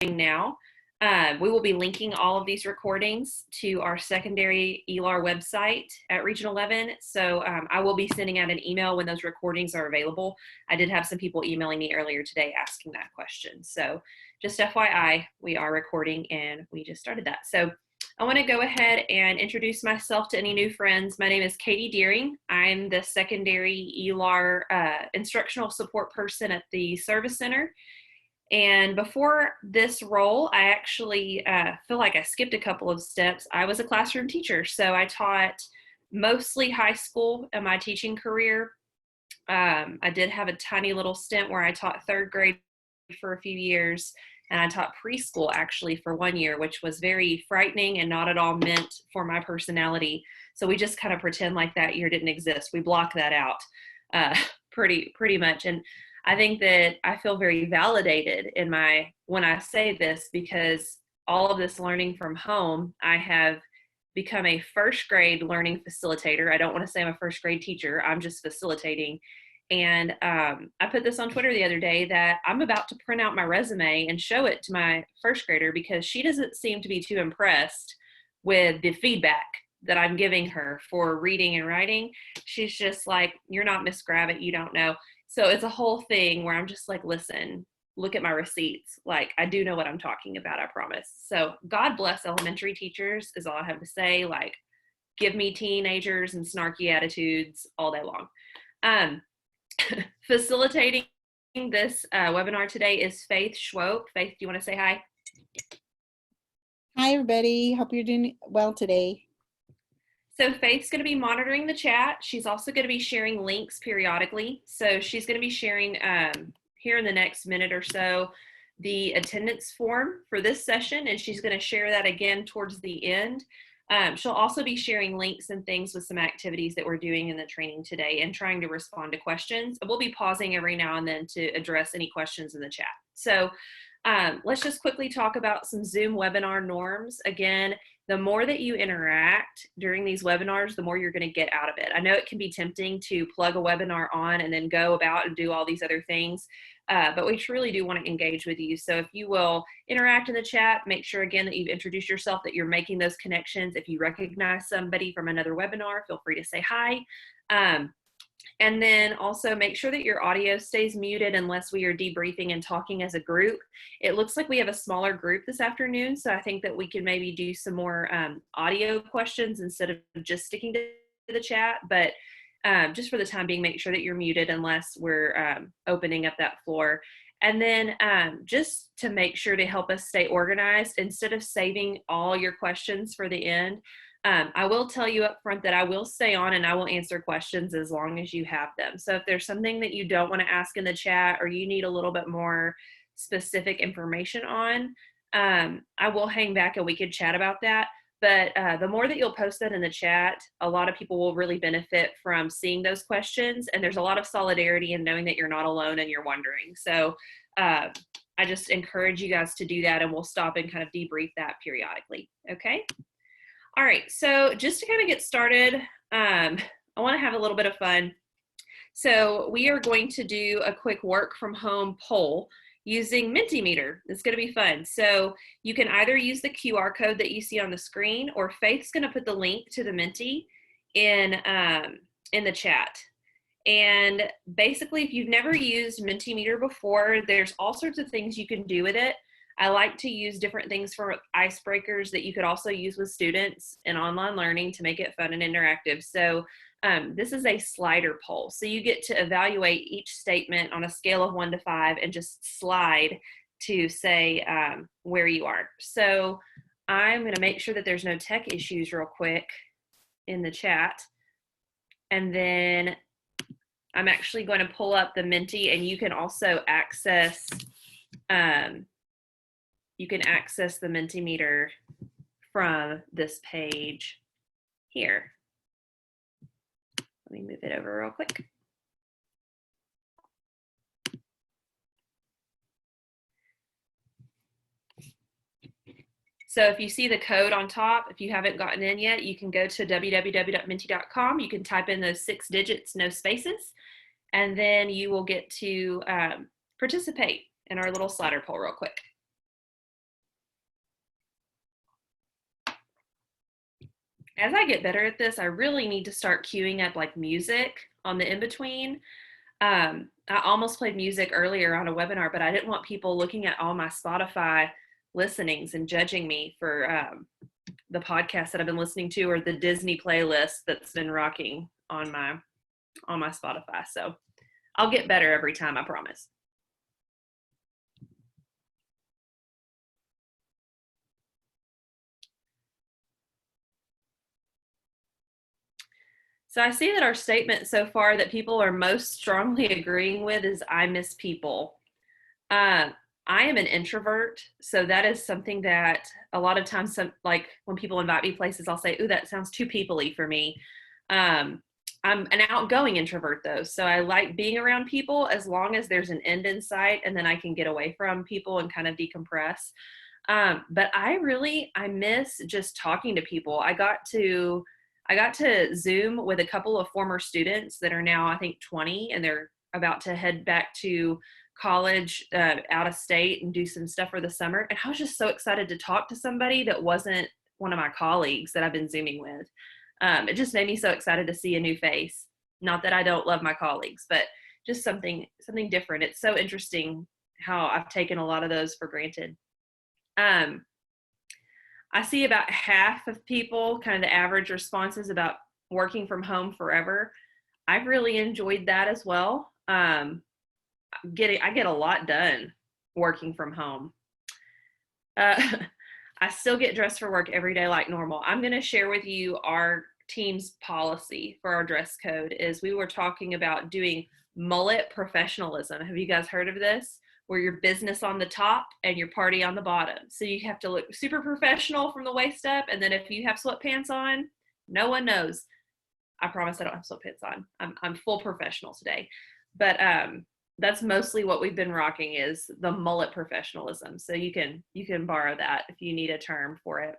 now. We will be linking all of these recordings to our secondary ELAR website at Region 11. So I will be sending out an email when those recordings are available. I did have some people emailing me earlier today asking that question. So just FYI, we are recording and we just started that. So I want to go ahead and introduce myself to any new friends. My name is Katie Deering. I'm the secondary ELAR instructional support person at the Service Center. And before this role, I actually feel like I skipped a couple of steps. I was a classroom teacher, so I taught mostly high school in my teaching career. I did have a tiny little stint where I taught third grade for a few years, and I taught preschool actually for 1 year, which was very frightening and not at all meant for my personality. So we just kind of pretend like that year didn't exist. We block that out pretty much. And I think that I feel very validated when I say this, because all of this learning from home, I have become a first grade learning facilitator. I don't want to say I'm a first grade teacher. I'm just facilitating. And I put this on Twitter the other day that I'm about to print out my resume and show it to my first grader because she doesn't seem to be too impressed with the feedback that I'm giving her for reading and writing. She's just like, "You're not Miss Gravitt, you don't know." So it's a whole thing where I'm just like, listen, look at my receipts. Like, I do know what I'm talking about, I promise. So God bless elementary teachers is all I have to say. Like, give me teenagers and snarky attitudes all day long. Facilitating this webinar today is Faith Schwope. Faith, do you want to say hi? Hi, everybody. Hope you're doing well today. So Faith's going to be monitoring the chat. She's also going to be sharing links periodically. So she's going to be sharing here in the next minute or so the attendance form for this session, and she's going to share that again towards the end. She'll also be sharing links and things with some activities that we're doing in the training today and trying to respond to questions. We'll be pausing every now and then to address any questions in the chat. So let's just quickly talk about some Zoom webinar norms. Again, the more that you interact during these webinars, the more you're going to get out of it. I know it can be tempting to plug a webinar on and then go about and do all these other things, but we truly do want to engage with you. So if you will interact in the chat, make sure again that you've introduced yourself, that you're making those connections. If you recognize somebody from another webinar, feel free to say hi. And then also make sure that your audio stays muted unless we are debriefing and talking as a group. It looks like we have a smaller group this afternoon, so I think that we can maybe do some more audio questions instead of just sticking to the chat. But just for the time being, make sure that you're muted unless we're opening up that floor. And then just to make sure to help us stay organized, instead of saving all your questions for the end, I will tell you up front that I will stay on and I will answer questions as long as you have them. So if there's something that you don't want to ask in the chat or you need a little bit more specific information on, I will hang back and we can chat about that. But the more that you'll post that in the chat, a lot of people will really benefit from seeing those questions. And there's a lot of solidarity in knowing that you're not alone and you're wondering. So I just encourage you guys to do that, and we'll stop and kind of debrief that periodically. Okay. All right, so just to kind of get started, I want to have a little bit of fun. So we are going to do a quick work from home poll using Mentimeter. It's going to be fun. So you can either use the QR code that you see on the screen, or Faith's going to put the link to the Menti in the chat. And basically, if you've never used Mentimeter before, there's all sorts of things you can do with it. I like to use different things for icebreakers that you could also use with students in online learning to make it fun and interactive. So this is a slider poll. So you get to evaluate each statement on a scale of 1 to 5 and just slide to say where you are. So I'm going to make sure that there's no tech issues real quick in the chat. And then I'm actually going to pull up the Menti, and you can also access the Mentimeter from this page here. Let me move it over real quick. So if you see the code on top, if you haven't gotten in yet, you can go to www.menti.com. You can type in those 6 digits, no spaces, and then you will get to participate in our little slider poll real quick. As I get better at this, I really need to start queuing up like music on the in-between. I almost played music earlier on a webinar, but I didn't want people looking at all my Spotify listenings and judging me for the podcast that I've been listening to or the Disney playlist that's been rocking on my Spotify. So I'll get better every time, I promise. So I see that our statement so far that people are most strongly agreeing with is I miss people. I am an introvert, so that is something that a lot of times, like when people invite me places, I'll say, "Ooh, that sounds too people-y for me." I'm an outgoing introvert though, so I like being around people as long as there's an end in sight, and then I can get away from people and kind of decompress. But I miss just talking to people. I got to Zoom with a couple of former students that are now, I think, 20, and they're about to head back to college out of state and do some stuff for the summer. And I was just so excited to talk to somebody that wasn't one of my colleagues that I've been Zooming with. It just made me so excited to see a new face. Not that I don't love my colleagues, but just something different. It's so interesting how I've taken a lot of those for granted. I see about half of people, kind of the average responses about working from home forever. I've really enjoyed that as well. I get a lot done working from home. I still get dressed for work every day like normal. I'm going to share with you our team's policy for our dress code is we were talking about doing mullet professionalism. Have you guys heard of this? Where your business on the top and your party on the bottom. So you have to look super professional from the waist up. And then if you have sweatpants on, no one knows. I promise I don't have sweatpants on. I'm full professional today. But that's mostly what we've been rocking is the mullet professionalism. So you can borrow that if you need a term for it.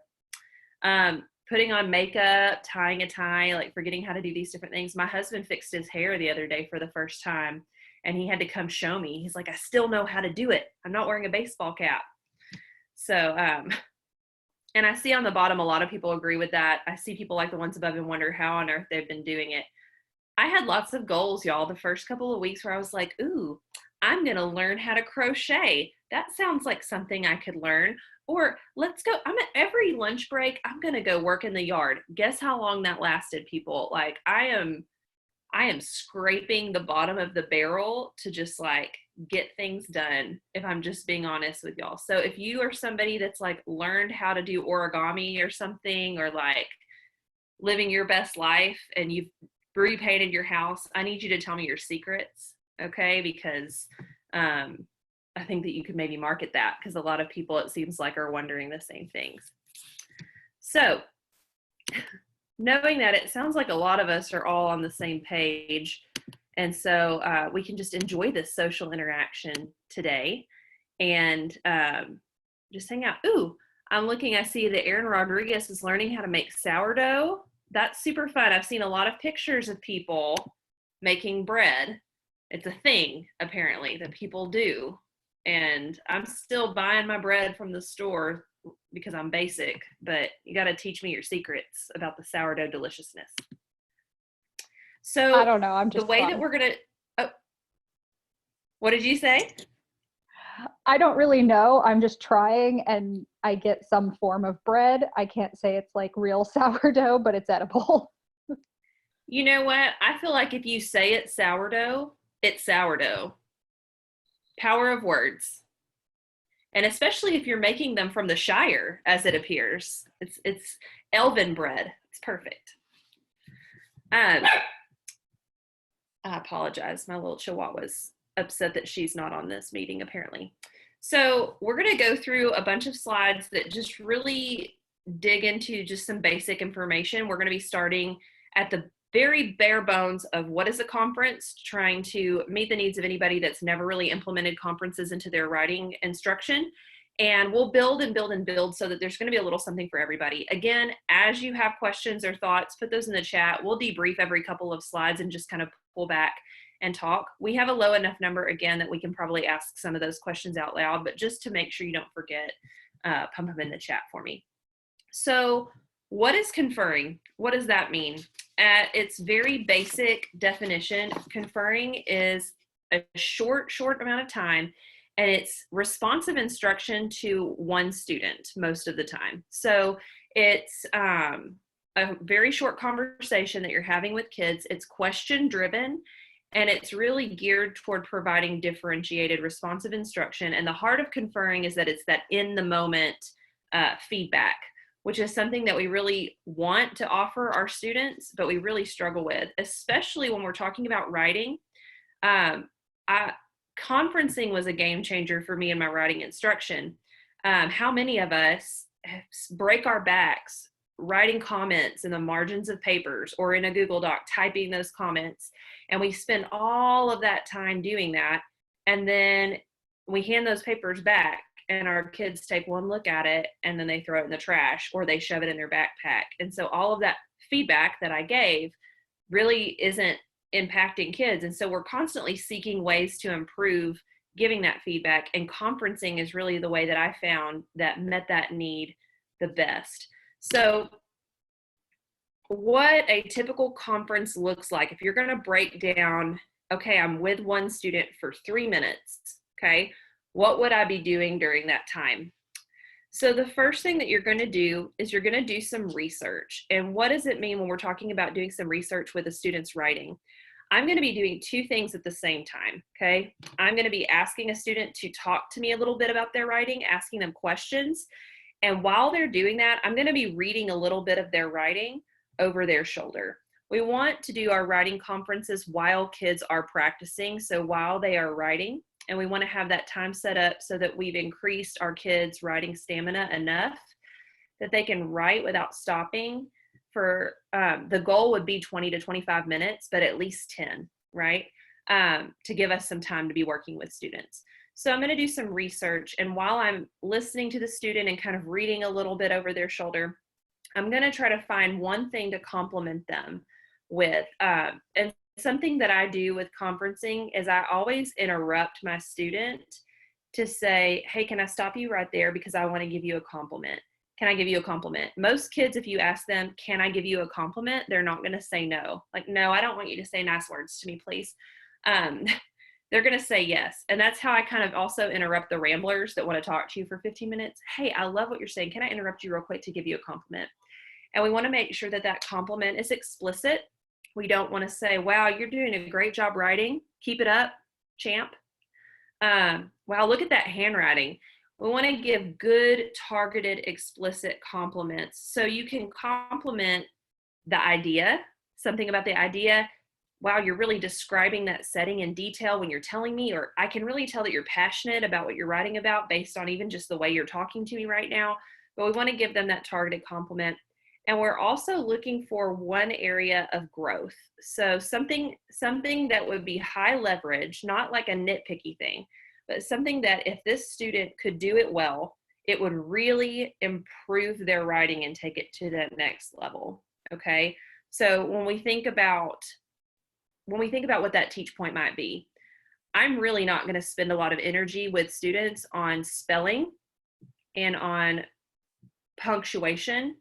Putting on makeup, tying a tie, like forgetting how to do these different things. My husband fixed his hair the other day for the first time. And he had to come show me. He's like, I still know how to do it. I'm not wearing a baseball cap. So, and I see on the bottom, a lot of people agree with that. I see people like the ones above and wonder how on earth they've been doing it. I had lots of goals, y'all, the first couple of weeks where I was like, ooh, I'm going to learn how to crochet. That sounds like something I could learn. Or let's go, I'm at every lunch break, I'm going to go work in the yard. Guess how long that lasted, people? Like I am scraping the bottom of the barrel to just like get things done, if I'm just being honest with y'all. So if you are somebody that's like learned how to do origami or something, or like living your best life and you've repainted your house, I need you to tell me your secrets, okay? Because I think that you could maybe market that, because a lot of people, it seems like, are wondering the same things. So knowing that, it sounds like a lot of us are all on the same page. And so we can just enjoy this social interaction today and just hang out. Ooh, I see that Aaron Rodriguez is learning how to make sourdough. That's super fun. I've seen a lot of pictures of people making bread. It's a thing, apparently, that people do. And I'm still buying my bread from the store because I'm basic, but you got to teach me your secrets about the sourdough deliciousness. So I don't know. I'm just the way trying. that we're going to, oh, what did you say? I don't really know. I'm just trying and I get some form of bread. I can't say it's like real sourdough, but it's edible. You know what? I feel like if you say it's sourdough. Power of words. And especially if you're making them from the Shire, as it appears. It's elven bread. It's perfect. I apologize. My little chihuahua's upset that she's not on this meeting, apparently. So we're going to go through a bunch of slides that just really dig into just some basic information. We're going to be starting at the very bare bones of what is a conference, trying to meet the needs of anybody that's never really implemented conferences into their writing instruction. And we'll build and build and build so that there's going to be a little something for everybody. Again, as you have questions or thoughts, put those in the chat. We'll debrief every couple of slides and just kind of pull back and talk. We have a low enough number, again, that we can probably ask some of those questions out loud, but just to make sure you don't forget, pump them in the chat for me. So What is conferring? What does that mean? At its very basic definition, conferring is a short amount of time, and it's responsive instruction to one student most of the time. So it's a very short conversation that you're having with kids. It's question driven, and it's really geared toward providing differentiated responsive instruction. And the heart of conferring is that it's that in the moment feedback, which is something that we really want to offer our students, but we really struggle with, especially when we're talking about writing. Conferencing was a game changer for me in my writing instruction. How many of us break our backs writing comments in the margins of papers or in a Google Doc, typing those comments, and we spend all of that time doing that, and then we hand those papers back and our kids take one look at it and then they throw it in the trash or they shove it in their backpack. And so all of that feedback that I gave really isn't impacting kids. And so we're constantly seeking ways to improve giving that feedback, and conferencing is really the way that I found that met that need the best. So what a typical conference looks like, if you're going to break down, okay, I'm with one student for 3 minutes, okay, what would I be doing during that time? So the first thing that you're going to do is you're going to do some research. And what does it mean when we're talking about doing some research with a student's writing? I'm going to be doing two things at the same time, okay? I'm going to be asking a student to talk to me a little bit about their writing, asking them questions. And while they're doing that, I'm going to be reading a little bit of their writing over their shoulder. We want to do our writing conferences while kids are practicing, so while they are writing, and we want to have that time set up so that we've increased our kids' writing stamina enough that they can write without stopping for, the goal would be 20 to 25 minutes, but at least 10, right? To give us some time to be working with students. So I'm going to do some research, and while I'm listening to the student and kind of reading a little bit over their shoulder, I'm going to try to find one thing to compliment them with. And something that I do with conferencing is I always interrupt my student to say, hey, can I stop you right there because I want to give you a compliment? Can I give you a compliment? Most kids, if you ask them, can I give you a compliment? They're not going to say no. Like, no, I don't want you to say nice words to me, please. They're going to say yes. And that's how I kind of also interrupt the ramblers that want to talk to you for 15 minutes. Hey, I love what you're saying. Can I interrupt you real quick to give you a compliment? And we want to make sure that that compliment is explicit. We don't want to say, wow, you're doing a great job writing. Keep it up, champ. Wow, look at that handwriting. We want to give good, targeted, explicit compliments. So you can compliment the idea, something about the idea. Wow, you're really describing that setting in detail when you're telling me, or I can really tell that you're passionate about what you're writing about based on even just the way you're talking to me right now. But we want to give them that targeted compliment. And we're also looking for one area of growth. So something that would be high leverage, not like a nitpicky thing, but something that if this student could do it well, it would really improve their writing and take it to the next level. Okay. So when we think about what that teach point might be, I'm really not going to spend a lot of energy with students on spelling and on punctuation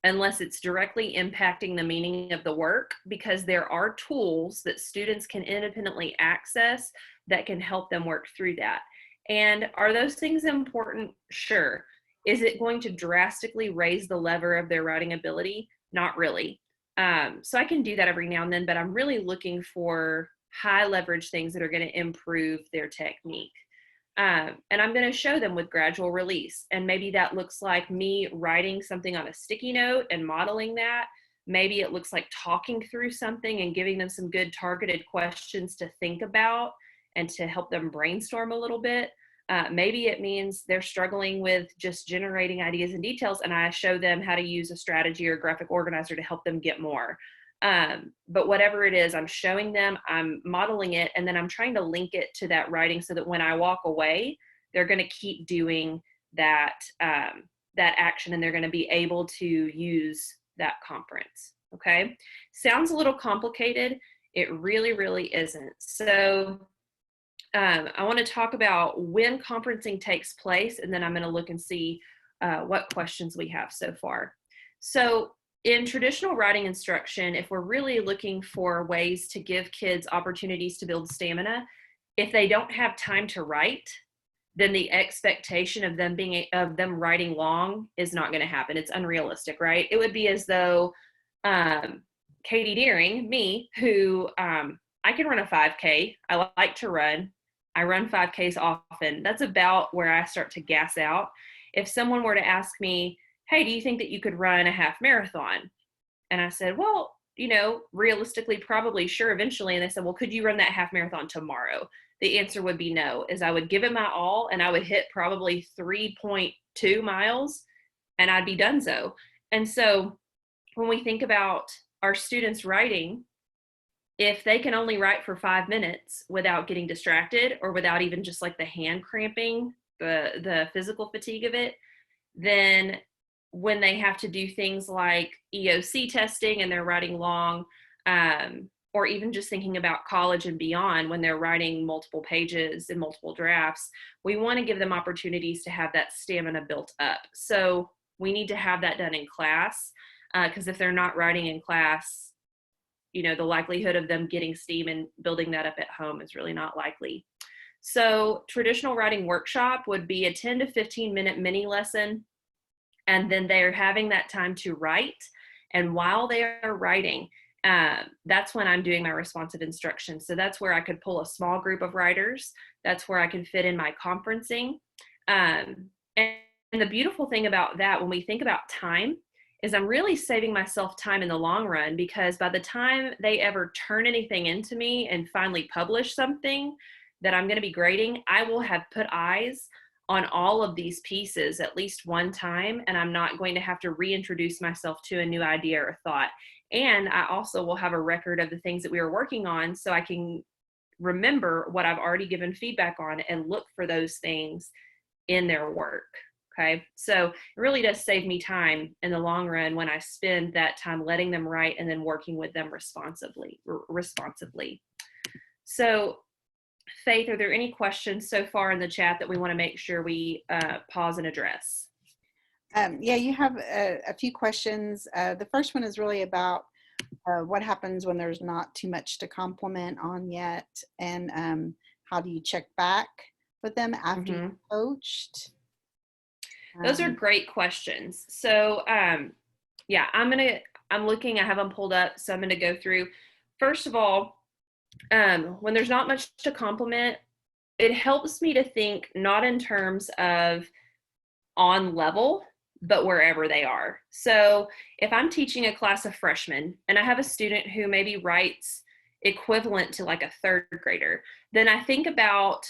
unless it's directly impacting the meaning of the work, because there are tools that students can independently access that can help them work through that. And are those things important? Sure. Is it going to drastically raise the lever of their writing ability? Not really. So I can do that every now and then, but I'm really looking for high leverage things that are going to improve their technique. And I'm going to show them with gradual release. And maybe that looks like me writing something on a sticky note and modeling that. Maybe it looks like talking through something and giving them some good targeted questions to think about and to help them brainstorm a little bit. Maybe it means they're struggling with just generating ideas and details, and I show them how to use a strategy or graphic organizer to help them get more. But whatever it is, I'm showing them, I'm modeling it, and then I'm trying to link it to that writing so that when I walk away, they're going to keep doing that, that action, and they're going to be able to use that conference. Okay. Sounds a little complicated. It really, really isn't. So I want to talk about when conferencing takes place, and then I'm going to look and see what questions we have so far. So in traditional writing instruction, if we're really looking for ways to give kids opportunities to build stamina, if they don't have time to write, then the expectation of them writing long is not going to happen. It's unrealistic, right? It would be as though Katie Deering, me, who I can run a 5K. I like to run. I run 5Ks often. That's about where I start to gas out. If someone were to ask me, hey, do you think that you could run a half marathon? And I said, well, realistically, probably sure eventually. And they said, well, could you run that half marathon tomorrow? The answer would be no, as I would give it my all and I would hit probably 3.2 miles and I'd be donezo. And so when we think about our students writing, if they can only write for 5 minutes without getting distracted or without even just like the hand cramping, the physical fatigue of it, then when they have to do things like EOC testing and they're writing long, or even just thinking about college and beyond when they're writing multiple pages and multiple drafts, we want to give them opportunities to have that stamina built up. So we need to have that done in class, because if they're not writing in class, the likelihood of them getting steam and building that up at home is really not likely. So traditional writing workshop would be a 10 to 15 minute mini lesson, and then they're having that time to write. And while they are writing, that's when I'm doing my responsive instruction. So that's where I could pull a small group of writers. That's where I can fit in my conferencing. And the beautiful thing about that, when we think about time, is I'm really saving myself time in the long run, because by the time they ever turn anything into me and finally publish something that I'm going to be grading, I will have put eyes on all of these pieces at least one time, and I'm not going to have to reintroduce myself to a new idea or thought. And I also will have a record of the things that we were working on, so I can remember what I've already given feedback on and look for those things in their work. Okay, so it really does save me time in the long run when I spend that time letting them write and then working with them responsively. So Faith, are there any questions so far in the chat that we want to make sure we pause and address? Yeah, you have a few questions. The first one is really about what happens when there's not too much to compliment on yet, and how do you check back with them after you've coached? Those are great questions. So yeah, I'm looking, I have them pulled up, so I'm going to go through. First of all, when there's not much to compliment, it helps me to think not in terms of on level, but wherever they are. So if I'm teaching a class of freshmen and I have a student who maybe writes equivalent to like a third grader, then I think about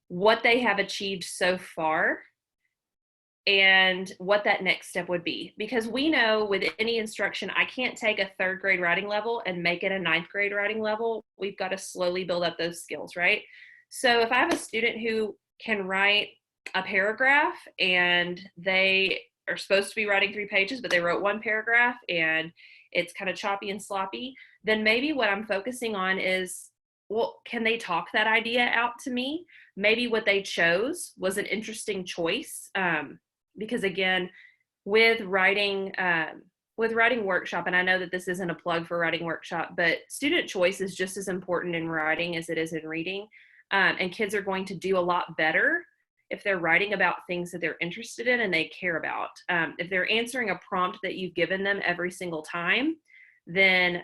what they have achieved so far and what that next step would be. Because we know with any instruction, I can't take a third grade writing level and make it a ninth grade writing level. We've got to slowly build up those skills, right? So if I have a student who can write a paragraph and they are supposed to be writing 3 pages, but they wrote 1 paragraph and it's kind of choppy and sloppy, then maybe what I'm focusing on is, well, can they talk that idea out to me? Maybe what they chose was an interesting choice. Because again, with writing workshop, and I know that this isn't a plug for writing workshop, but student choice is just as important in writing as it is in reading. And kids are going to do a lot better if they're writing about things that they're interested in and they care about. If they're answering a prompt that you've given them every single time, then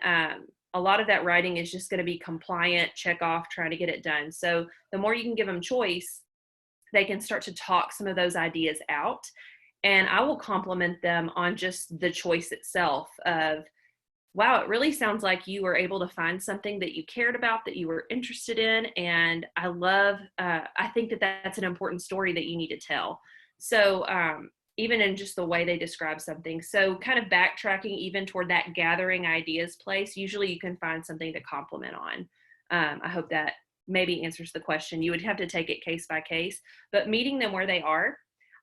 a lot of that writing is just going to be compliant, check off, trying to get it done. So the more you can give them choice, they can start to talk some of those ideas out. And I will compliment them on just the choice itself of, wow, it really sounds like you were able to find something that you cared about, that you were interested in. And I think that that's an important story that you need to tell. So even in just the way they describe something. So kind of backtracking even toward that gathering ideas place, usually you can find something to compliment on. I hope that maybe answers the question. You would have to take it case by case, but meeting them where they are.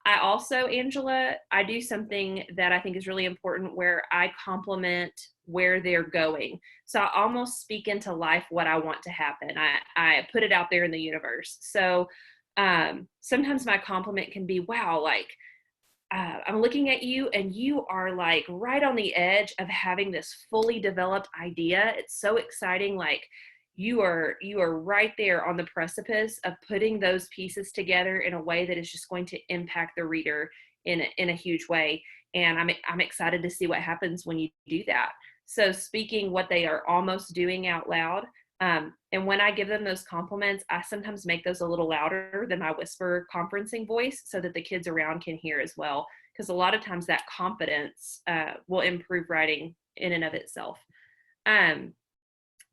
I also, Angela, I do something that I think is really important where I compliment where they're going. So I almost speak into life what I want to happen. I put it out there in the universe. So sometimes my compliment can be, wow, like, I'm looking at you and you are like right on the edge of having this fully developed idea. It's so exciting. Like you are right there on the precipice of putting those pieces together in a way that is just going to impact the reader in a huge way. And I'm excited to see what happens when you do that. So speaking what they are almost doing out loud, and when I give them those compliments, I sometimes make those a little louder than my whisper conferencing voice so that the kids around can hear as well. Because a lot of times that confidence will improve writing in and of itself.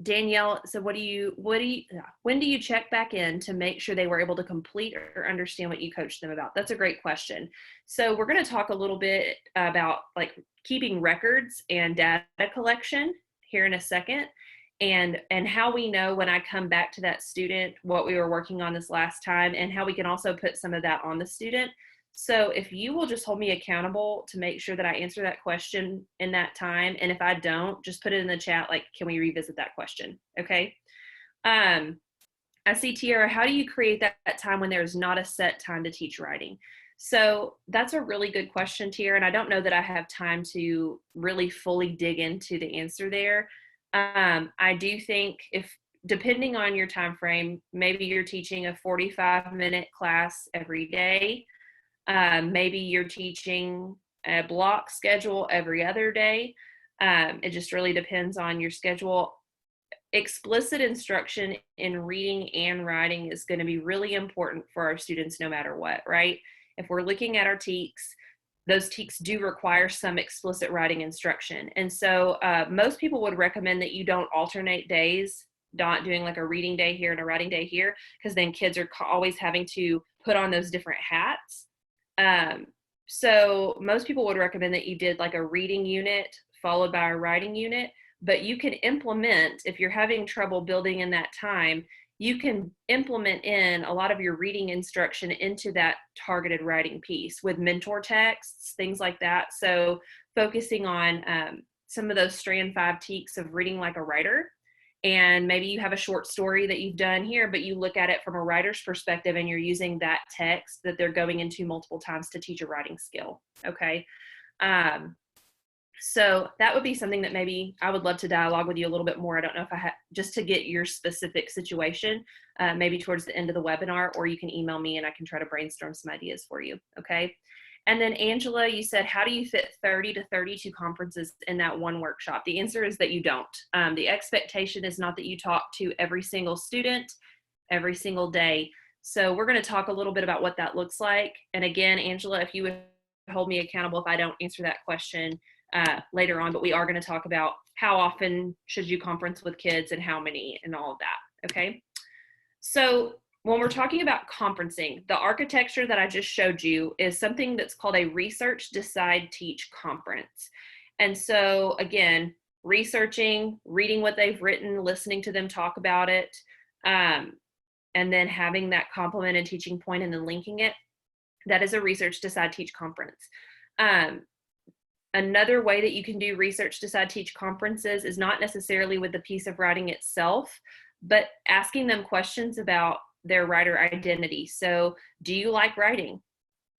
Danielle, so when do you check back in to make sure they were able to complete or understand what you coached them about? That's a great question. So we're going to talk a little bit about like keeping records and data collection here in a second, and how we know when I come back to that student what we were working on this last time, and how we can also put some of that on the student. So if you will just hold me accountable to make sure that I answer that question in that time, and if I don't, just put it in the chat, like, can we revisit that question? Okay. I see Tiara, how do you create that time when there's not a set time to teach writing? So that's a really good question, Tiara, and I don't know that I have time to really fully dig into the answer there. I do think depending on your time frame, maybe you're teaching a 45-minute class every day. Maybe you're teaching a block schedule every other day. It just really depends on your schedule. Explicit instruction in reading and writing is going to be really important for our students no matter what, right? If we're looking at our TEKS, those TEKS do require some explicit writing instruction. And so most people would recommend that you don't alternate days, not doing like a reading day here and a writing day here, because then kids are always having to put on those different hats. So most people would recommend that you did like a reading unit followed by a writing unit, but you can implement, if you're having trouble building in that time, you can implement in a lot of your reading instruction into that targeted writing piece with mentor texts, things like that. So focusing on some of those strand 5 TEKS of reading like a writer. And maybe you have a short story that you've done here, but you look at it from a writer's perspective and you're using that text that they're going into multiple times to teach a writing skill. Okay. So that would be something that maybe I would love to dialogue with you a little bit more. I don't know if I have, just to get your specific situation, maybe towards the end of the webinar, or you can email me and I can try to brainstorm some ideas for you. Okay. And then Angela, you said, how do you fit 30 to 32 conferences in that one workshop? The answer is that you don't. The expectation is not that you talk to every single student every single day. So we're going to talk a little bit about what that looks like. And again, Angela, if you would hold me accountable if I don't answer that question later on, but we are going to talk about how often should you conference with kids and how many and all of that. Okay. So when we're talking about conferencing, the architecture that I just showed you is something that's called a research, decide, teach conference. And so again, researching, reading what they've written, listening to them talk about it, and then having that complement and teaching point and then linking it, that is a research, decide, teach conference. Another way that you can do research, decide, teach conferences is not necessarily with the piece of writing itself, but asking them questions about their writer identity. So do you like writing?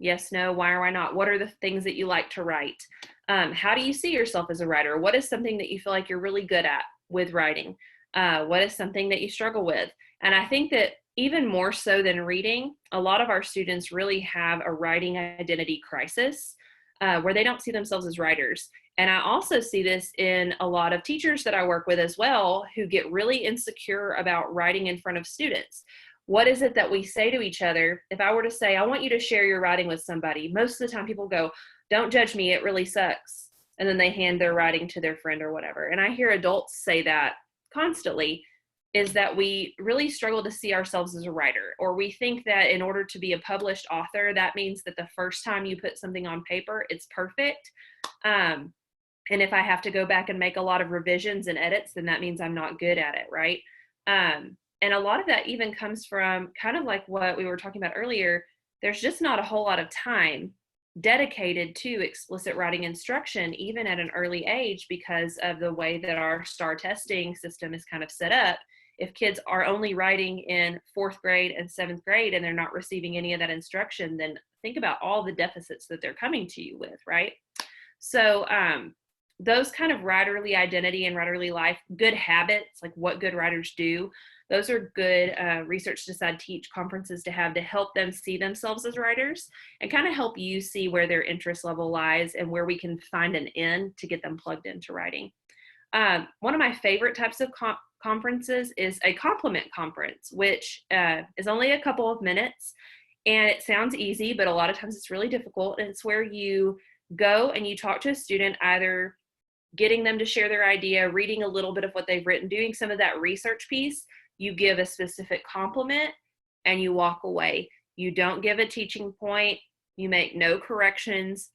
Yes, no, why or why not? What are the things that you like to write? How do you see yourself as a writer? What is something that you feel like you're really good at with writing? What is something that you struggle with? And I think that even more so than reading, a lot of our students really have a writing identity crisis where they don't see themselves as writers. And I also see this in a lot of teachers that I work with as well, who get really insecure about writing in front of students. What is it that we say to each other? If I were to say, I want you to share your writing with somebody, most of the time people go, don't judge me, it really sucks. And then they hand their writing to their friend or whatever. And I hear adults say that constantly, is that we really struggle to see ourselves as a writer, or we think that in order to be a published author, that means that the first time you put something on paper, it's perfect. And if I have to go back and make a lot of revisions and edits, then that means I'm not good at it, right? And a lot of that even comes from kind of like what we were talking about earlier. There's just not a whole lot of time dedicated to explicit writing instruction, even at an early age, because of the way that our STAR testing system is kind of set up. If kids are only writing in 4th grade and 7th grade and they're not receiving any of that instruction, then think about all the deficits that they're coming to you with, right? So those kind of writerly identity and writerly life, good habits, like what good writers do, those are good Research Decide Teach conferences to have to help them see themselves as writers and kind of help you see where their interest level lies and where we can find an end to get them plugged into writing. One of my favorite types of conferences is a compliment conference, which is only a couple of minutes, and it sounds easy, but a lot of times it's really difficult. And it's where you go and you talk to a student, either getting them to share their idea, reading a little bit of what they've written, doing some of that research piece. You give a specific compliment and you walk away. You don't give a teaching point. You make no corrections.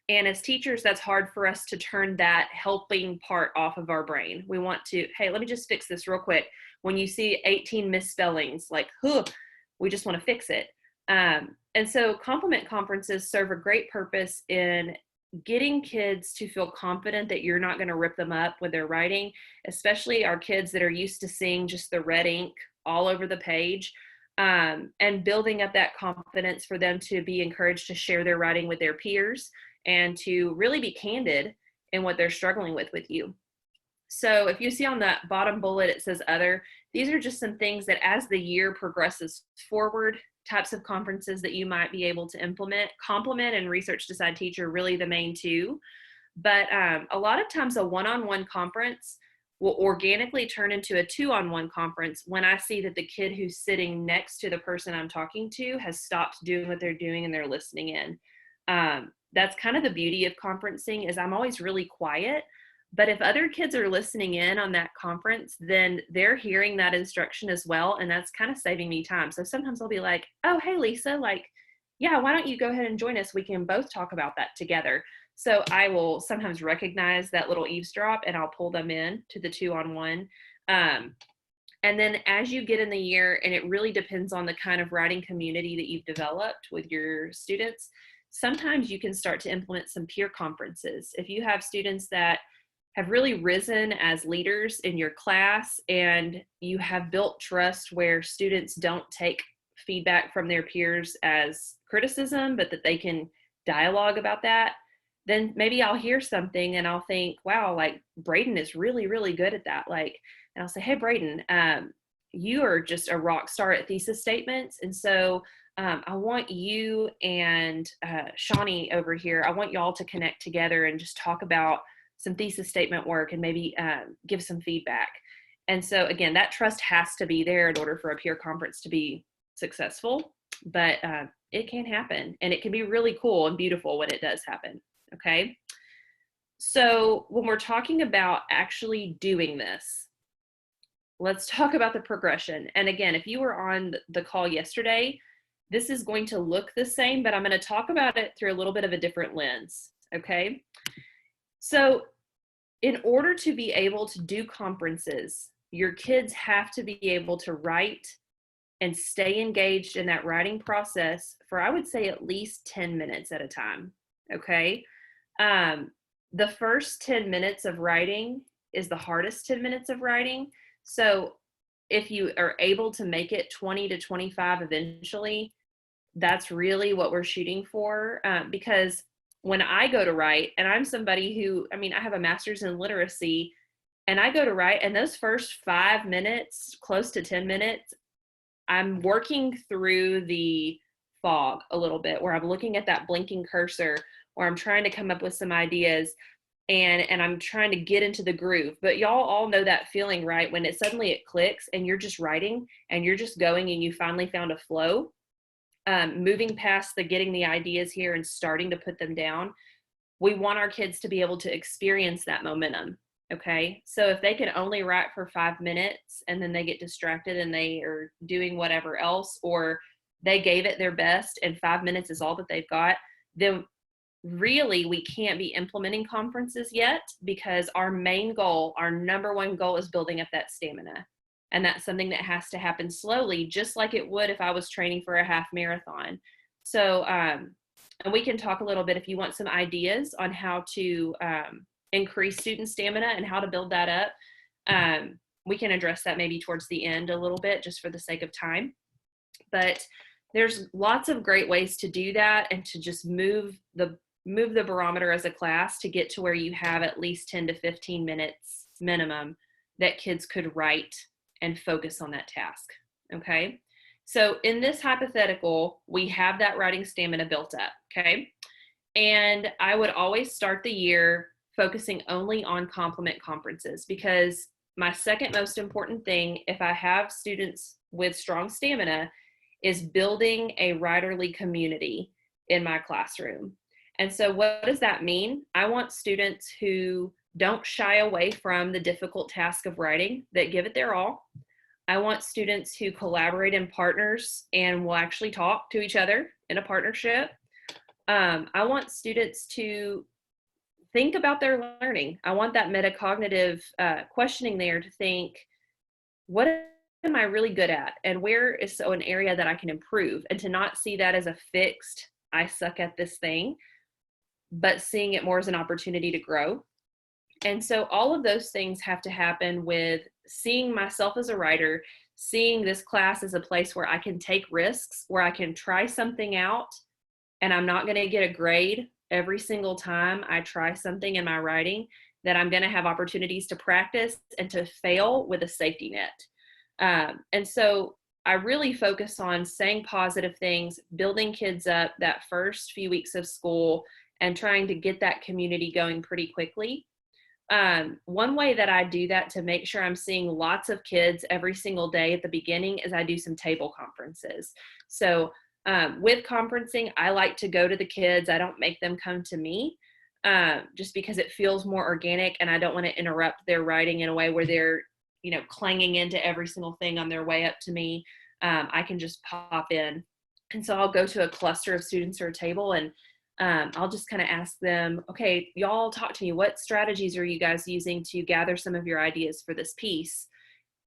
And as teachers, that's hard for us to turn that helping part off of our brain. We want to, hey, let me just fix this real quick. When you see 18 misspellings, like, we just want to fix it. And so compliment conferences serve a great purpose in getting kids to feel confident that you're not going to rip them up with their writing, especially our kids that are used to seeing just the red ink all over the page, and building up that confidence for them to be encouraged to share their writing with their peers and to really be candid in what they're struggling with you. So if you see on that bottom bullet, it says other. These are just some things that as the year progresses forward, types of conferences that you might be able to implement. Compliment and Research Decide Teach are really the main two. But a lot of times a one-on-one conference will organically turn into a two-on-one conference when I see that the kid who's sitting next to the person I'm talking to has stopped doing what they're doing and they're listening in. That's kind of the beauty of conferencing, is I'm always really quiet. But if other kids are listening in on that conference, then they're hearing that instruction as well. And that's kind of saving me time. So sometimes I'll be like, oh, hey, Lisa, like, yeah, why don't you go ahead and join us? We can both talk about that together. So I will sometimes recognize that little eavesdrop and I'll pull them in to the two-on-one. And then as you get in the year, and it really depends on the kind of writing community that you've developed with your students, sometimes you can start to implement some peer conferences. If you have students that have really risen as leaders in your class and you have built trust where students don't take feedback from their peers as criticism, but that they can dialogue about that, then maybe I'll hear something and I'll think, wow, like Braden is really, really good at that. Like, and I'll say, hey, Braden, you are just a rock star at thesis statements. And so I want you and Shawnee over here, I want y'all to connect together and just talk about some thesis statement work and maybe give some feedback. And so again, that trust has to be there in order for a peer conference to be successful, but it can happen and it can be really cool and beautiful when it does happen. Okay. So when we're talking about actually doing this, let's talk about the progression. And again, if you were on the call yesterday, this is going to look the same, but I'm going to talk about it through a little bit of a different lens. Okay. So in order to be able to do conferences, your kids have to be able to write and stay engaged in that writing process for, I would say, at least 10 minutes at a time. Okay. The first 10 minutes of writing is the hardest 10 minutes of writing. So if you are able to make it 20 to 25 eventually, that's really what we're shooting for. Because when I go to write, and I'm somebody who, I have a master's in literacy, and I go to write, and those first 5 minutes, close to 10 minutes, I'm working through the fog a little bit, where I'm looking at that blinking cursor, where I'm trying to come up with some ideas, and I'm trying to get into the groove. But y'all all know that feeling, right? When it suddenly it clicks and you're just writing and you're just going and you finally found a flow. Moving past the getting the ideas here and starting to put them down, we want our kids to be able to experience that momentum. Okay. So if they can only write for 5 minutes and then they get distracted and they are doing whatever else, or they gave it their best and 5 minutes is all that they've got, then really we can't be implementing conferences yet, because our main goal, our number one goal, is building up that stamina. And that's something that has to happen slowly, just like it would if I was training for a half marathon. So, and we can talk a little bit if you want some ideas on how to increase student stamina and how to build that up. we can address that maybe towards the end a little bit just for the sake of time. But there's lots of great ways to do that and to just move the barometer as a class to get to where you have at least 10 to 15 minutes minimum that kids could write and focus on that task. Okay. So in this hypothetical, we have that writing stamina built up. Okay. And I would always start the year focusing only on complement conferences, because my second most important thing, if I have students with strong stamina, is building a writerly community in my classroom. And so what does that mean? I want students who don't shy away from the difficult task of writing, that give it their all. I want students who collaborate in partners and will actually talk to each other in a partnership. I want students to think about their learning. I want that metacognitive questioning there to think, what am I really good at? And where is an area that I can improve? And to not see that as a fixed, I suck at this thing, but seeing it more as an opportunity to grow. And so all of those things have to happen with seeing myself as a writer, seeing this class as a place where I can take risks, where I can try something out, and I'm not going to get a grade every single time I try something in my writing, that I'm going to have opportunities to practice and to fail with a safety net. And so I really focus on saying positive things, building kids up that first few weeks of school, and trying to get that community going pretty quickly. One way that I do that to make sure I'm seeing lots of kids every single day at the beginning is I do some table conferences. So with conferencing, I like to go to the kids. I don't make them come to me, just because it feels more organic, and I don't want to interrupt their writing in a way where they're, clanging into every single thing on their way up to me. I can just pop in. And so I'll go to a cluster of students or a table, and I'll just kind of ask them, okay, y'all talk to me. What strategies are you guys using to gather some of your ideas for this piece,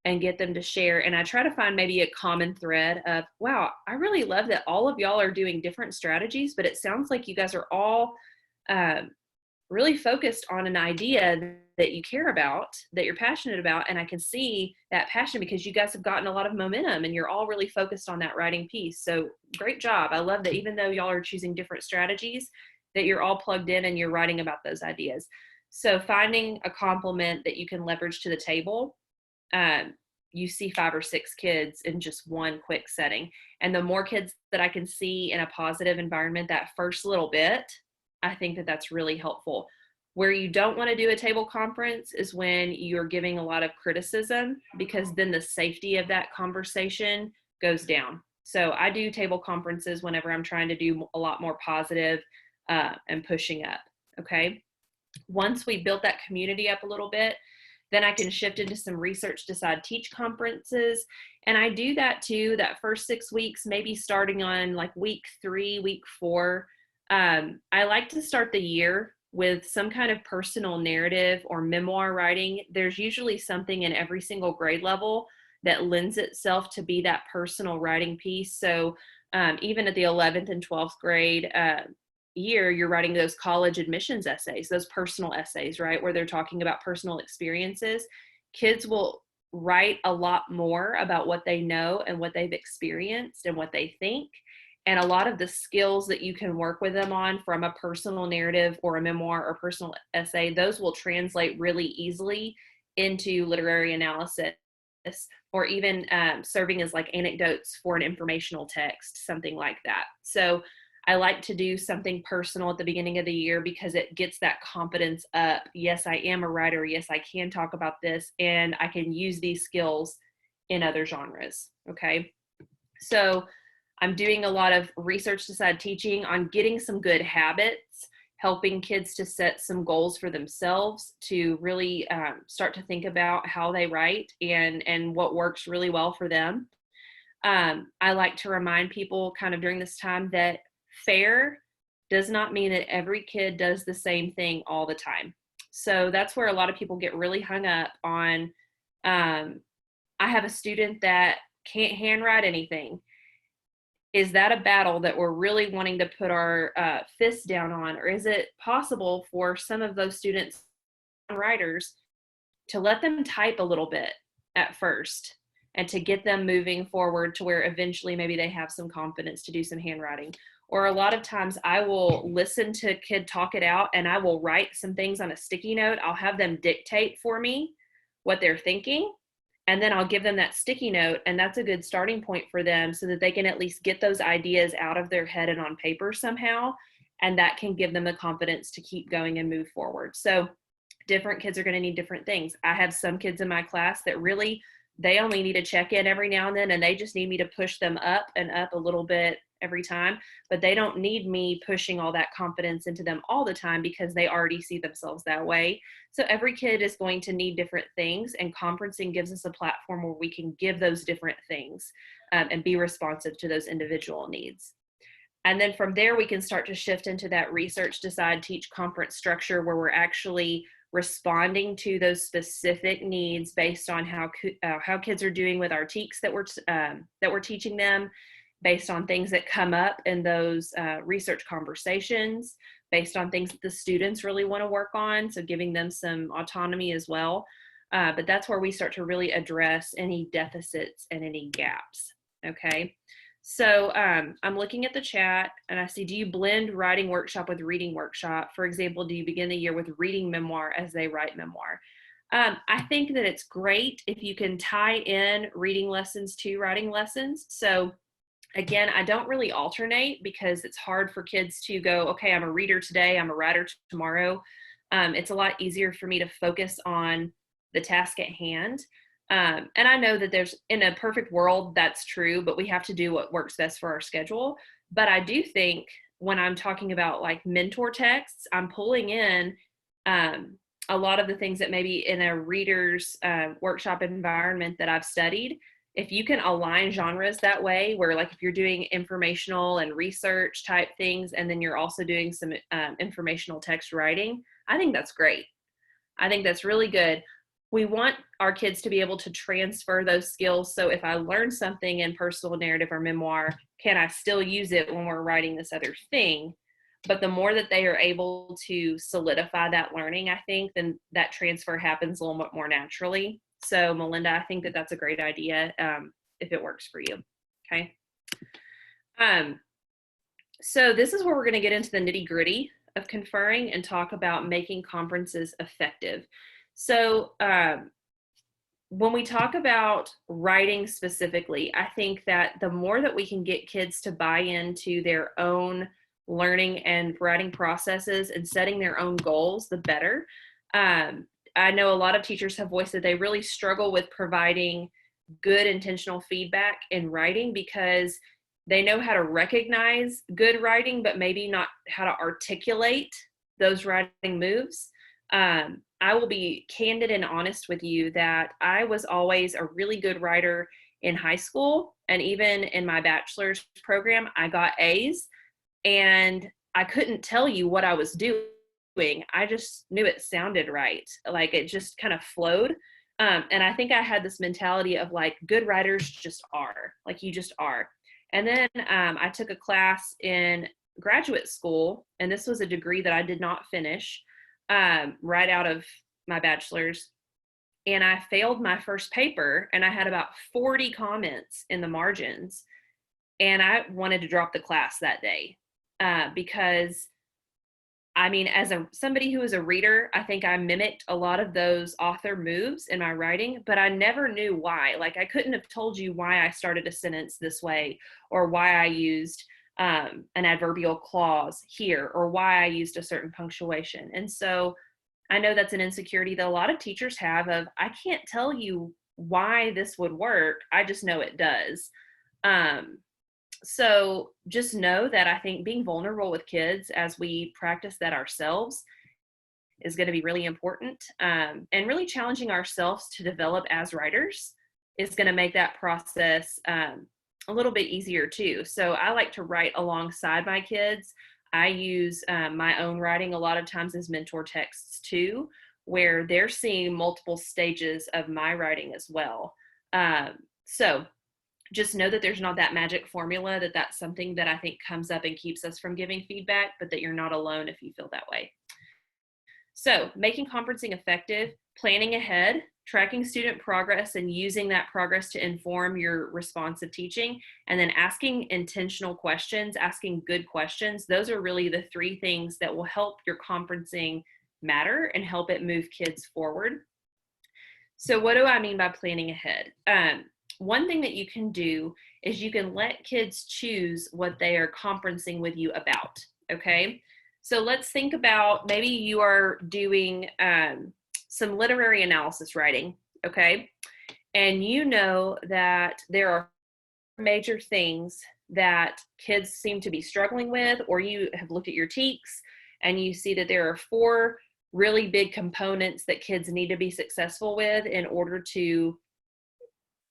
and get them to share? And I try to find maybe a common thread of, wow, I really love that all of y'all are doing different strategies, but it sounds like you guys are all really focused on an idea that you care about, that you're passionate about. And I can see that passion because you guys have gotten a lot of momentum and you're all really focused on that writing piece. So great job. I love that even though y'all are choosing different strategies, that you're all plugged in and you're writing about those ideas. So finding a complement that you can leverage to the table. You see 5 or 6 kids in just one quick setting. And the more kids that I can see in a positive environment that first little bit, I think that that's really helpful. Where you don't want to do a table conference is when you're giving a lot of criticism, because then the safety of that conversation goes down. So I do table conferences whenever I'm trying to do a lot more positive and pushing up. Okay. Once we built that community up a little bit, then I can shift into some research, decide, teach conferences. And I do that too, that first 6 weeks, maybe starting on like week 3, week 4. I like to start the year with some kind of personal narrative or memoir writing. There's usually something in every single grade level that lends itself to be that personal writing piece. So even at the 11th and 12th grade year, you're writing those college admissions essays, those personal essays, right? Where they're talking about personal experiences. Kids will write a lot more about what they know and what they've experienced and what they think. And a lot of the skills that you can work with them on from a personal narrative or a memoir or personal essay, those will translate really easily into literary analysis, or even serving as like anecdotes for an informational text, something like that. So I like to do something personal at the beginning of the year because it gets that confidence up. Yes, I am a writer. Yes, I can talk about this, and I can use these skills in other genres. Okay. So I'm doing a lot of research decide teaching on getting some good habits, helping kids to set some goals for themselves, to really start to think about how they write and what works really well for them. I like to remind people kind of during this time that fair does not mean that every kid does the same thing all the time. So that's where a lot of people get really hung up on, I have a student that can't handwrite anything. Is that a battle that we're really wanting to put our fists down on? Or is it possible for some of those students, writers, to let them type a little bit at first, and to get them moving forward to where eventually maybe they have some confidence to do some handwriting. Or a lot of times I will listen to a kid talk it out and I will write some things on a sticky note. I'll have them dictate for me what they're thinking, and then I'll give them that sticky note, and that's a good starting point for them so that they can at least get those ideas out of their head and on paper somehow, and that can give them the confidence to keep going and move forward. So different kids are going to need different things. I have some kids in my class that really, they only need a check-in every now and then, and they just need me to push them up and up a little bit every time, but they don't need me pushing all that confidence into them all the time because they already see themselves that way. So every kid is going to need different things, and conferencing gives us a platform where we can give those different things and be responsive to those individual needs. And then from there, we can start to shift into that research, decide, teach, conference structure where we're actually responding to those specific needs based on how kids are doing with our TEKS that we're teaching them, based on things that come up in those research conversations, based on things that the students really want to work on, so giving them some autonomy as well. But that's where we start to really address any deficits and any gaps, okay? So I'm looking at the chat and I see, do you blend writing workshop with reading workshop? For example, do you begin the year with reading memoir as they write memoir? I think that it's great if you can tie in reading lessons to writing lessons. So again, I don't really alternate because it's hard for kids to go, okay, I'm a reader today, I'm a writer tomorrow. It's a lot easier for me to focus on the task at hand. And I know that there's, in a perfect world, that's true, but we have to do what works best for our schedule. But I do think when I'm talking about like mentor texts, I'm pulling in a lot of the things that maybe in a reader's workshop environment that I've studied. If you can align genres that way, where like if you're doing informational and research type things, and then you're also doing some informational text writing, I think that's great. I think that's really good. We want our kids to be able to transfer those skills. So if I learn something in personal narrative or memoir, can I still use it when we're writing this other thing? But the more that they are able to solidify that learning, I think, then that transfer happens a little bit more naturally. So Melinda, I think that that's a great idea if it works for you. Okay. So this is where we're going to get into the nitty gritty of conferring and talk about making conferences effective. So when we talk about writing specifically, I think that the more that we can get kids to buy into their own learning and writing processes and setting their own goals, the better. I know a lot of teachers have voiced that they really struggle with providing good intentional feedback in writing because they know how to recognize good writing, but maybe not how to articulate those writing moves. I will be candid and honest with you that I was always a really good writer in high school, and even in my bachelor's program, I got A's, and I couldn't tell you what I was doing. I just knew it sounded right. Like it just kind of flowed. And I think I had this mentality of like, good writers just are, like you just are. And then I took a class in graduate school, and this was a degree that I did not finish right out of my bachelor's. And I failed my first paper, and I had about 40 comments in the margins. And I wanted to drop the class that day because I mean, as somebody who is a reader, I think I mimicked a lot of those author moves in my writing, but I never knew why. Like I couldn't have told you why I started a sentence this way, or why I used an adverbial clause here, or why I used a certain punctuation. And so I know that's an insecurity that a lot of teachers have of, I can't tell you why this would work. I just know it does. So just know that I think being vulnerable with kids as we practice that ourselves is going to be really important, and really challenging ourselves to develop as writers is going to make that process a little bit easier too. So I like to write alongside my kids. I use my own writing a lot of times as mentor texts too, where they're seeing multiple stages of my writing as well. So just know that there's not that magic formula, that that's something that I think comes up and keeps us from giving feedback, but that you're not alone if you feel that way. So making conferencing effective, planning ahead, tracking student progress and using that progress to inform your responsive teaching, and then asking intentional questions, asking good questions. Those are really the three things that will help your conferencing matter and help it move kids forward. So what do I mean by planning ahead? One thing that you can do is you can let kids choose what they are conferencing with you about, okay? So let's think about maybe you are doing some literary analysis writing, okay? And you know that there are major things that kids seem to be struggling with, or you have looked at your TEKS and you see that there are 4 really big components that kids need to be successful with in order to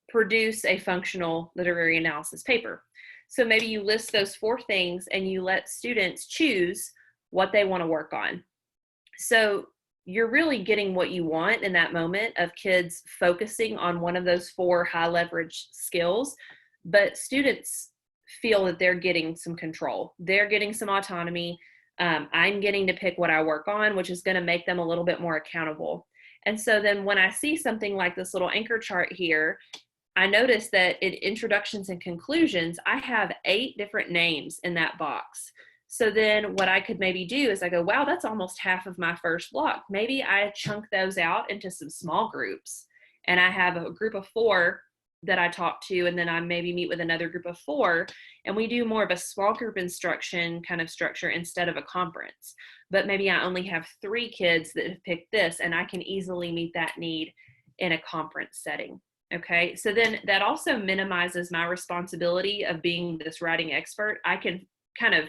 produce a functional literary analysis paper. So maybe you list those 4 things and you let students choose what they want to work on. So you're really getting what you want in that moment of kids focusing on one of those 4 high leverage skills, but students feel that they're getting some control. They're getting some autonomy. I'm getting to pick what I work on, which is going to make them a little bit more accountable. And so then when I see something like this little anchor chart here, I notice that in introductions and conclusions, I have 8 different names in that box. So then what I could maybe do is I go, wow, that's almost half of my first block. Maybe I chunk those out into some small groups, and I have a group of 4 that I talk to, and then I maybe meet with another group of 4, and we do more of a small group instruction kind of structure instead of a conference. But maybe I only have 3 kids that have picked this, and I can easily meet that need in a conference setting. Okay, so then that also minimizes my responsibility of being this writing expert. I can kind of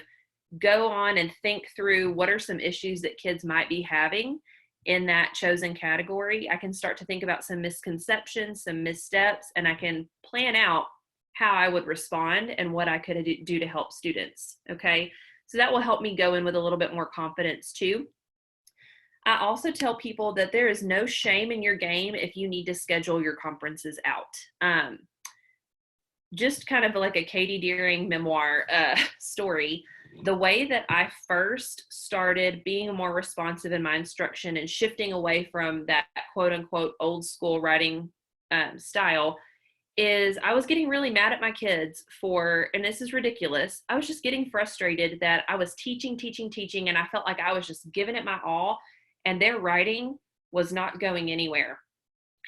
go on and think through what are some issues that kids might be having in that chosen category. I can start to think about some misconceptions, some missteps, and I can plan out how I would respond and what I could do to help students. Okay, so that will help me go in with a little bit more confidence too. I also tell people that there is no shame in your game if you need to schedule your conferences out. Just kind of like a Katie Deering memoir story. The way that I first started being more responsive in my instruction and shifting away from that quote unquote old school writing style is I was getting really mad at my kids for, and this is ridiculous, I was just getting frustrated that I was teaching, and I felt like I was just giving it my all, and their writing was not going anywhere.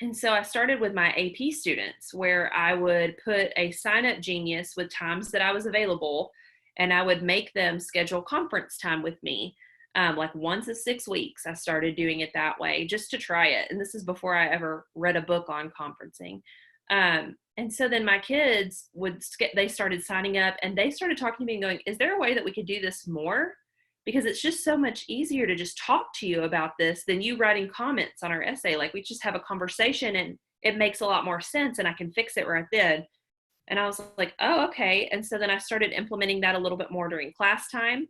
And so I started with my AP students where I would put a sign up genius with times that I was available, and I would make them schedule conference time with me. Like once a 6 weeks, I started doing it that way just to try it. And this is before I ever read a book on conferencing. And so then my kids they started signing up, and they started talking to me and going, is there a way that we could do this more? Because it's just so much easier to just talk to you about this than you writing comments on our essay. Like we just have a conversation and it makes a lot more sense and I can fix it right then. And I was like, oh, okay. And so then I started implementing that a little bit more during class time.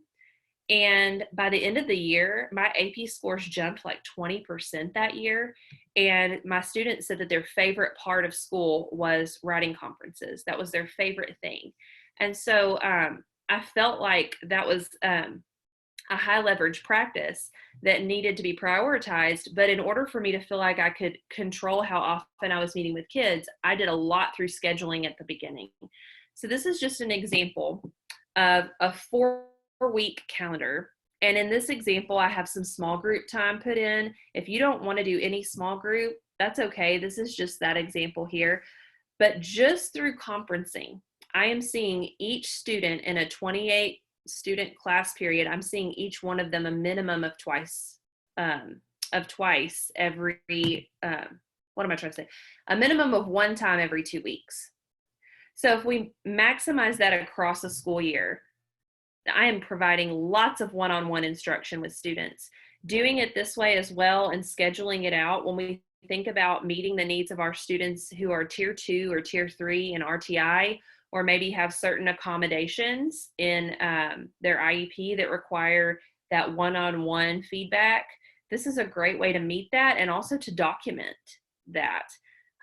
And by the end of the year, my AP scores jumped like 20% that year. And my students said that their favorite part of school was writing conferences. That was their favorite thing. And so I felt like that was a high leverage practice that needed to be prioritized. But in order for me to feel like I could control how often I was meeting with kids, I did a lot through scheduling at the beginning. So this is just an example of a 4-week calendar. And in this example, I have some small group time put in. If you don't want to do any small group, that's okay. This is just that example here. But just through conferencing, I am seeing each student in a 28 student class period. I'm seeing each one of them a minimum of twice every, what am I trying to say? A minimum of 1 time every 2 weeks. So if we maximize that across a school year, I am providing lots of one-on-one instruction with students. Doing it this way as well and scheduling it out when we think about meeting the needs of our students who are tier 2 or tier 3 in RTI, or maybe have certain accommodations in their IEP that require that one-on-one feedback. This is a great way to meet that and also to document that.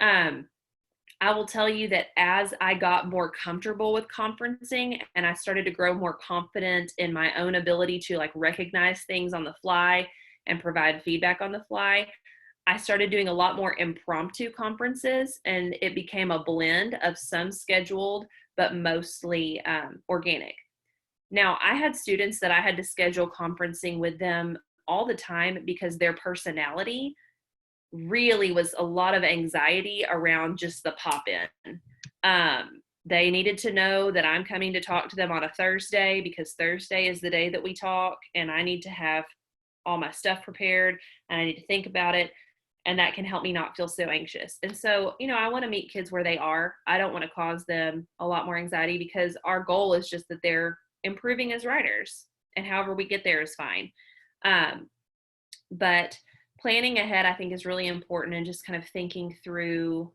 I will tell you that as I got more comfortable with conferencing and I started to grow more confident in my own ability to like recognize things on the fly and provide feedback on the fly, I started doing a lot more impromptu conferences, and it became a blend of some scheduled, but mostly organic. Now, I had students that I had to schedule conferencing with them all the time because their personality really was a lot of anxiety around just the pop in. They needed to know that I'm coming to talk to them on a Thursday because Thursday is the day that we talk, and I need to have all my stuff prepared and I need to think about it. And that can help me not feel so anxious. And so, I want to meet kids where they are. I don't want to cause them a lot more anxiety because our goal is just that they're improving as writers. And however we get there is fine. But planning ahead, I think, is really important, and just kind of thinking through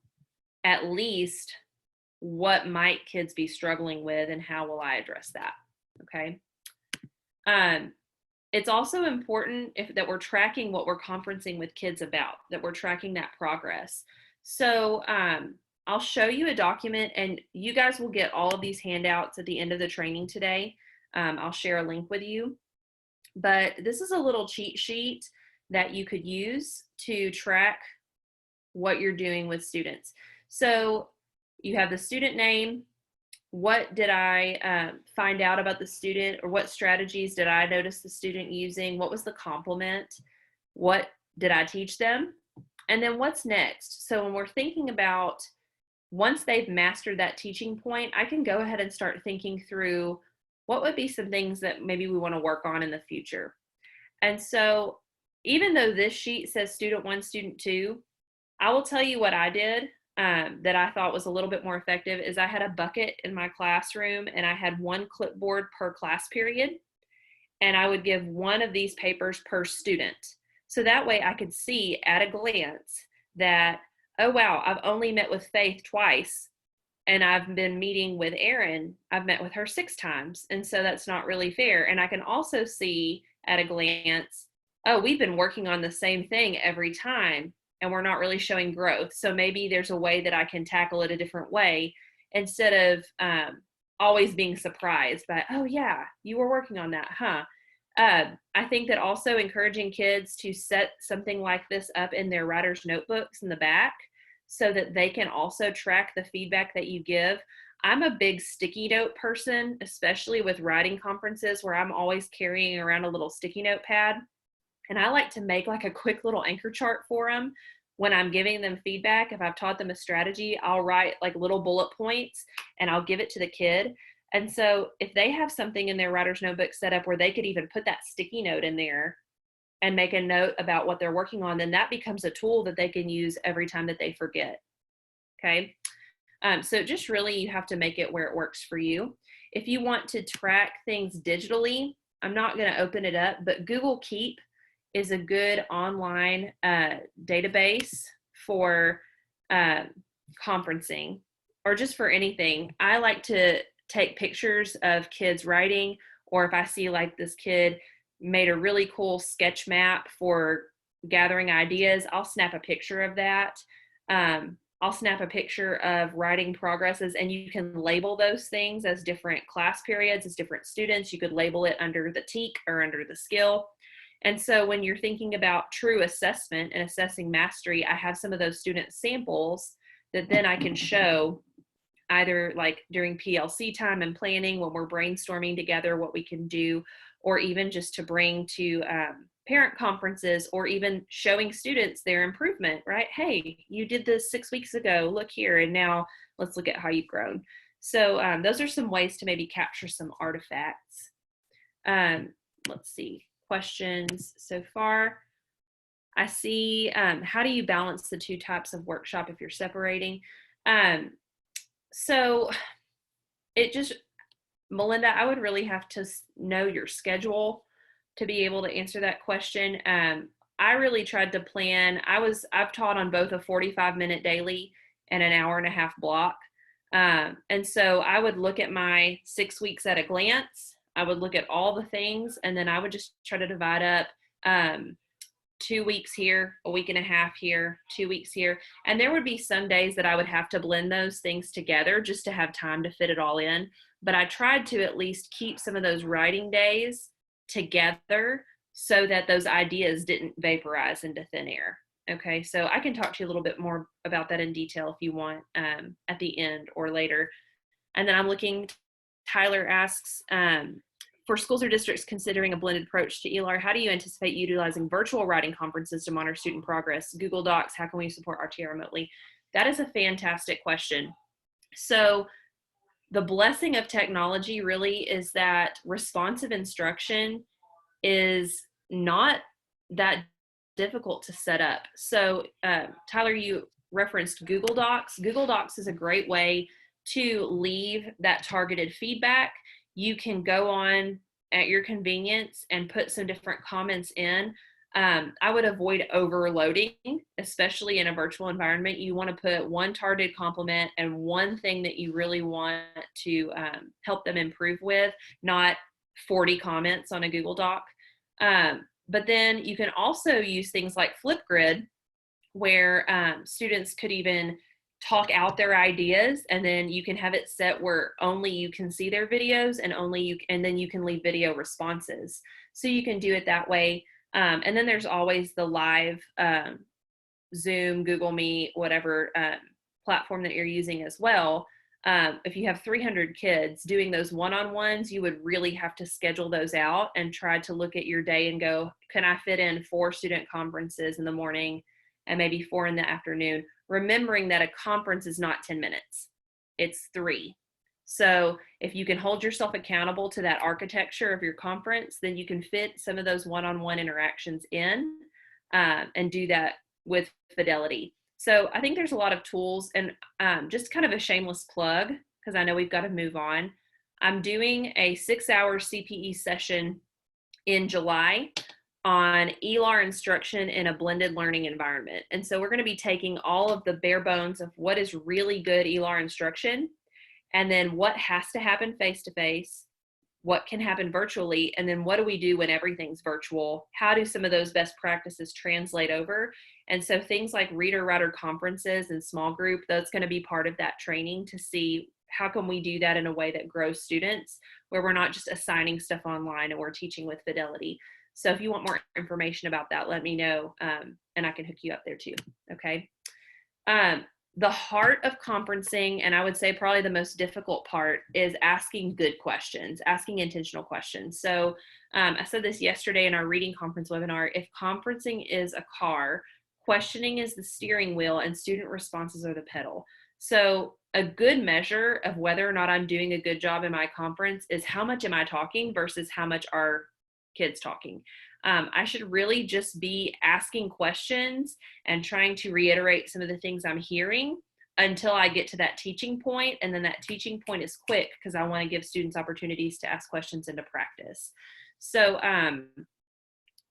at least what might kids be struggling with and how will I address that. Okay. It's also important that we're tracking what we're conferencing with kids about, that we're tracking that progress. So I'll show you a document, and you guys will get all of these handouts at the end of the training today. I'll share a link with you. But this is a little cheat sheet that you could use to track what you're doing with students. So you have the student name. What did I find out about the student, or what strategies did I notice the student using? What was the compliment? What did I teach them? And then what's next? So when we're thinking about, once they've mastered that teaching point, I can go ahead and start thinking through what would be some things that maybe we want to work on in the future. And so even though this sheet says student 1, student 2, I will tell you what I did that I thought was a little bit more effective is I had a bucket in my classroom, and I had one clipboard per class period, and I would give one of these papers per student. So that way I could see at a glance that, oh wow, I've only met with Faith twice, and I've been meeting with Erin, I've met with her 6 times, and so that's not really fair. And I can also see at a glance, oh, we've been working on the same thing every time, and we're not really showing growth. So maybe there's a way that I can tackle it a different way, instead of always being surprised by, oh yeah, you were working on that, huh? I think that also encouraging kids to set something like this up in their writer's notebooks in the back, so that they can also track the feedback that you give. I'm a big sticky note person, especially with writing conferences where I'm always carrying around a little sticky note pad. And I like to make like a quick little anchor chart for them when I'm giving them feedback. If I've taught them a strategy, I'll write like little bullet points and I'll give it to the kid. And so if they have something in their writer's notebook set up where they could even put that sticky note in there and make a note about what they're working on, then that becomes a tool that they can use every time that they forget. Okay. So just really, you have to make it where it works for you. If you want to track things digitally, I'm not going to open it up, but Google Keep is a good online database for conferencing, or just for anything. I like to take pictures of kids writing, or if I see like this kid made a really cool sketch map for gathering ideas, I'll snap a picture of that. I'll snap a picture of writing progresses, and you can label those things as different class periods, as different students. You could label it under the TEAC or under the skill. And so when you're thinking about true assessment and assessing mastery, I have some of those student samples that then I can show either like during PLC time and planning when we're brainstorming together what we can do, or even just to bring to parent conferences, or even showing students their improvement, right? Hey, you did this 6 weeks ago, look here, and now let's look at how you've grown. So those are some ways to maybe capture some artifacts. Let's see, questions so far. I see, how do you balance the 2 types of workshop if you're separating? So it just, Melinda, I would really have to know your schedule to be able to answer that question. I really tried to plan. I've taught on both a 45-minute daily and an hour-and-a-half block. And so I would look at my 6 weeks at a glance. I would look at all the things, and then I would just try to divide up 2 weeks here, a week and a half here, 2 weeks here. And there would be some days that I would have to blend those things together just to have time to fit it all in. But I tried to at least keep some of those writing days together so that those ideas didn't vaporize into thin air. Okay, so I can talk to you a little bit more about that in detail if you want at the end or later. And then I'm looking, Tyler asks, for schools or districts considering a blended approach to ELAR, how do you anticipate utilizing virtual writing conferences to monitor student progress? Google Docs, how can we support RTI remotely? That is a fantastic question. So the blessing of technology really is that responsive instruction is not that difficult to set up. So Tyler, you referenced Google Docs. Google Docs is a great way to leave that targeted feedback. You can go on at your convenience and put some different comments in. I would avoid overloading, especially in a virtual environment. You want to put one targeted compliment and one thing that you really want to help them improve with, not 40 comments on a Google Doc. But then you can also use things like Flipgrid, where students could even talk out their ideas, and then you can have it set where only you can see their videos and then you can leave video responses. So you can do it that way. And then there's always the live Zoom, Google Meet, whatever platform that you're using as well. If you have 300 kids doing those one-on-ones, you would really have to schedule those out and try to look at your day and go, can I fit in 4 student conferences in the morning and maybe 4 in the afternoon? Remembering that a conference is not 10 minutes, it's 3. So if you can hold yourself accountable to that architecture of your conference, then you can fit some of those one-on-one interactions in and do that with fidelity. So I think there's a lot of tools, and just kind of a shameless plug, because I know we've got to move on. I'm doing a 6-hour CPE session in July on ELAR instruction in a blended learning environment. And so we're going to be taking all of the bare bones of what is really good ELAR instruction, and then what has to happen face-to-face, what can happen virtually, and then what do we do when everything's virtual? How do some of those best practices translate over? And so things like reader-writer conferences and small group, that's going to be part of that training to see how can we do that in a way that grows students, where we're not just assigning stuff online and we're teaching with fidelity. So if you want more information about that, let me know, and I can hook you up there too, okay? The heart of conferencing, and I would say probably the most difficult part, is asking good questions, asking intentional questions. So I said this yesterday in our reading conference webinar, if conferencing is a car, questioning is the steering wheel and student responses are the pedal. So a good measure of whether or not I'm doing a good job in my conference is how much am I talking versus how much are kids talking. I should really just be asking questions and trying to reiterate some of the things I'm hearing until I get to that teaching point. And then that teaching point is quick because I want to give students opportunities to ask questions and to practice. So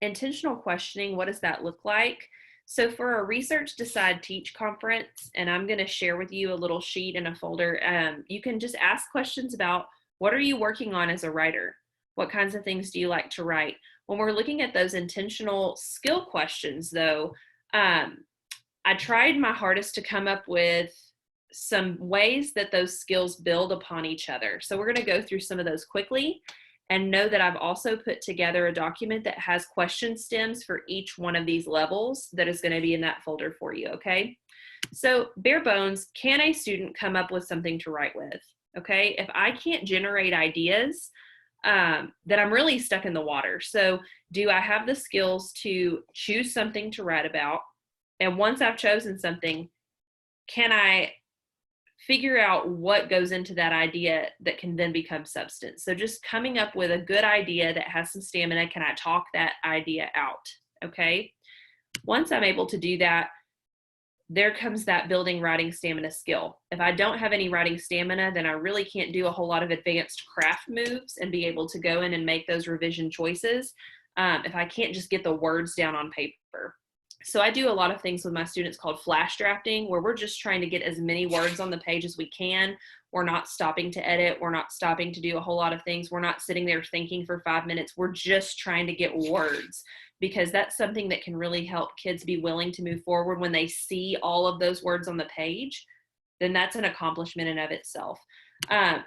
intentional questioning, what does that look like? So for a Research, Decide, Teach conference, and I'm going to share with you a little sheet in a folder, you can just ask questions about what are you working on as a writer? What kinds of things do you like to write? When we're looking at those intentional skill questions, though, I tried my hardest to come up with some ways that those skills build upon each other. So we're going to go through some of those quickly, and know that I've also put together a document that has question stems for each one of these levels that is going to be in that folder for you, okay? So bare bones, can a student come up with something to write with? Okay, if I can't generate ideas, then I'm really stuck in the water. So do I have the skills to choose something to write about? And once I've chosen something, can I figure out what goes into that idea that can then become substance? So just coming up with a good idea that has some stamina, can I talk that idea out? Okay. Once I'm able to do that, there comes that building writing stamina skill. If I don't have any writing stamina, then I really can't do a whole lot of advanced craft moves and be able to go in and make those revision choices if I can't just get the words down on paper. So I do a lot of things with my students called flash drafting, where we're just trying to get as many words on the page as we can. We're not stopping to edit. We're not stopping to do a whole lot of things. We're not sitting there thinking for 5 minutes. We're just trying to get words, because that's something that can really help kids be willing to move forward. When they see all of those words on the page, then that's an accomplishment in of itself.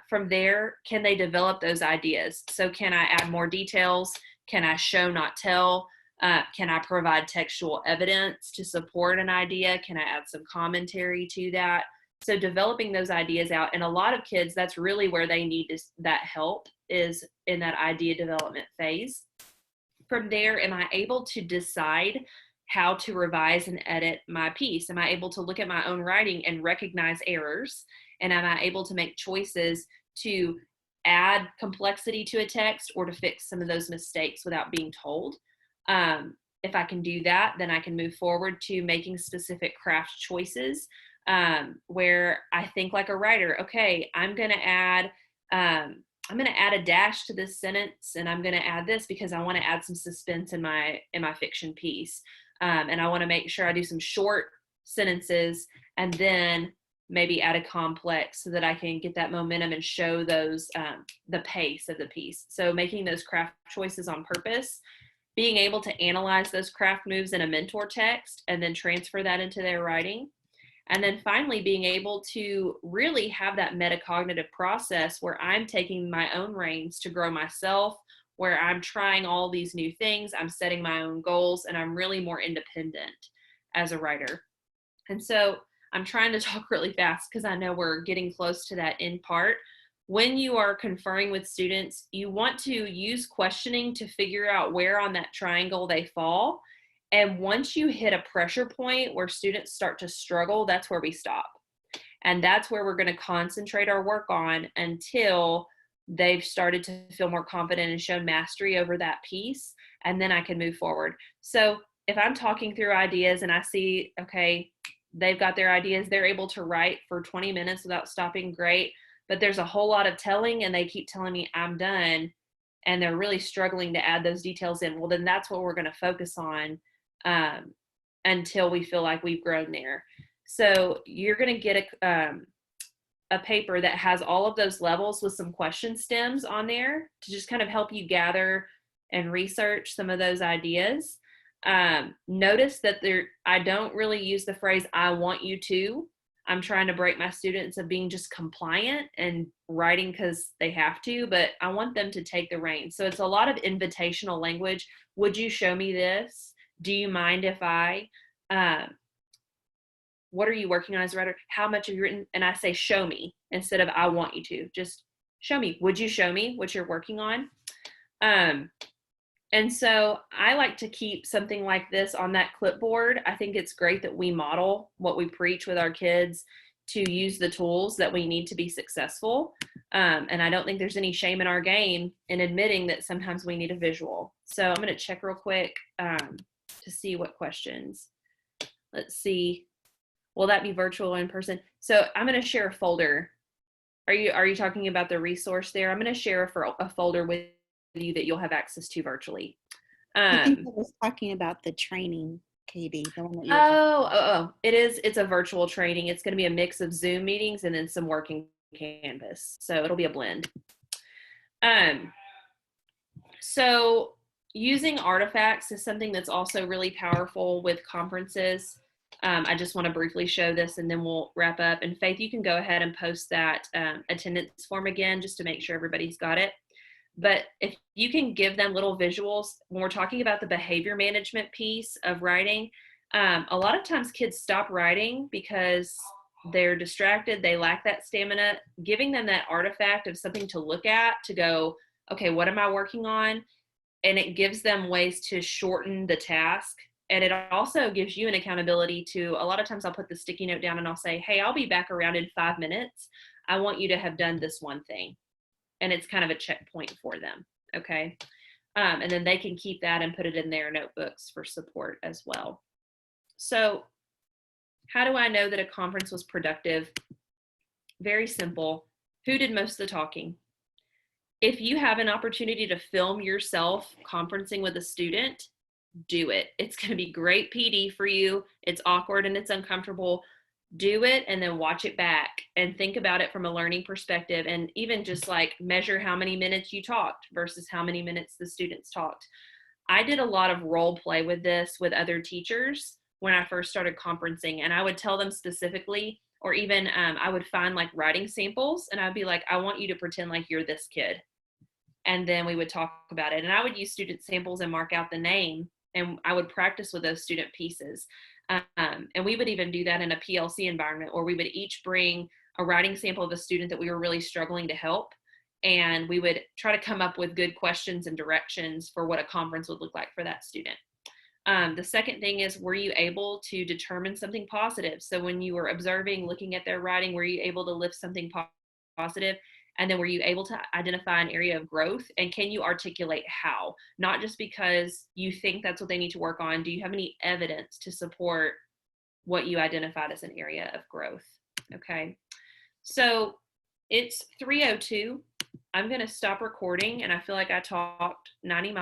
From there, can they develop those ideas? So can I add more details? Can I show, not tell? Can I provide textual evidence to support an idea? Can I add some commentary to that? So developing those ideas out, and a lot of kids, that's really where they need that help, is in that idea development phase. From there, am I able to decide how to revise and edit my piece? Am I able to look at my own writing and recognize errors? And am I able to make choices to add complexity to a text or to fix some of those mistakes without being told? If I can do that, then I can move forward to making specific craft choices, where I think like a writer. Okay, I'm going to add a dash to this sentence, and I'm going to add this because I want to add some suspense in my fiction piece, and I want to make sure I do some short sentences and then maybe add a complex so that I can get that momentum and show those the pace of the piece. So making those craft choices on purpose, being able to analyze those craft moves in a mentor text and then transfer that into their writing. And then finally, being able to really have that metacognitive process where I'm taking my own reins to grow myself, where I'm trying all these new things, I'm setting my own goals, and I'm really more independent as a writer. And so I'm trying to talk really fast because I know we're getting close to that end part. When you are conferring with students, you want to use questioning to figure out where on that triangle they fall. And once you hit a pressure point where students start to struggle, that's where we stop. And that's where we're going to concentrate our work on until they've started to feel more confident and shown mastery over that piece. And then I can move forward. So if I'm talking through ideas and I see, okay, they've got their ideas, they're able to write for 20 minutes without stopping, great. But there's a whole lot of telling and they keep telling me I'm done, and they're really struggling to add those details in. Well, then that's what we're going to focus on until we feel like we've grown there. So you're going to get a paper that has all of those levels with some question stems on there to just kind of help you gather and research some of those ideas. Notice that I don't really use the phrase, I want you to. I'm trying to break my students of being just compliant and writing because they have to, but I want them to take the reins. So it's a lot of invitational language. Would you show me this? Do you mind if I, what are you working on as a writer? How much have you written? And I say, show me instead of I want you to. Just show me. Would you show me what you're working on? And so I like to keep something like this on that clipboard. I think it's great that we model what we preach with our kids to use the tools that we need to be successful. And I don't think there's any shame in our game in admitting that sometimes we need a visual. So I'm going to check real quick to see what questions. Let's see. Will that be virtual or in person? So I'm going to share a folder. Are you talking about the resource there? I'm going to share a folder with you that you'll have access to virtually. I think I was talking about the training, Katie. The one that it's a virtual training. It's going to be a mix of Zoom meetings and then some working Canvas. So it'll be a blend. So using artifacts is something that's also really powerful with conferences. I just want to briefly show this and then we'll wrap up. And Faith, you can go ahead and post that attendance form again just to make sure everybody's got it. But if you can give them little visuals, when we're talking about the behavior management piece of writing, a lot of times kids stop writing because they're distracted, they lack that stamina. Giving them that artifact of something to look at, to go, okay, what am I working on? And it gives them ways to shorten the task. And it also gives you an accountability to, a lot of times I'll put the sticky note down and I'll say, hey, I'll be back around in 5 minutes. I want you to have done this one thing. And it's kind of a checkpoint for them, okay? And then they can keep that and put it in their notebooks for support as well. So how do I know that a conference was productive? Very simple. Who did most of the talking? If you have an opportunity to film yourself conferencing with a student, do it. It's going to be great PD for you. It's awkward and it's uncomfortable. Do it and then watch it back and think about it from a learning perspective, and even just like measure how many minutes you talked versus how many minutes the students talked. I did a lot of role play with this with other teachers when I first started conferencing, and I would tell them specifically, or even I would find like writing samples and I'd be like, I want you to pretend like you're this kid. And then we would talk about it, and I would use student samples and mark out the name And I would practice with those student pieces. And we would even do that in a PLC environment where we would each bring a writing sample of a student that we were really struggling to help. And we would try to come up with good questions and directions for what a conference would look like for that student. The second thing is, were you able to determine something positive? So when you were observing, looking at their writing, were you able to lift something positive? And then were you able to identify an area of growth? And can you articulate how? Not just because you think that's what they need to work on. Do you have any evidence to support what you identified as an area of growth? Okay. So it's 3:02. I'm going to stop recording, and I feel like I talked 90 miles.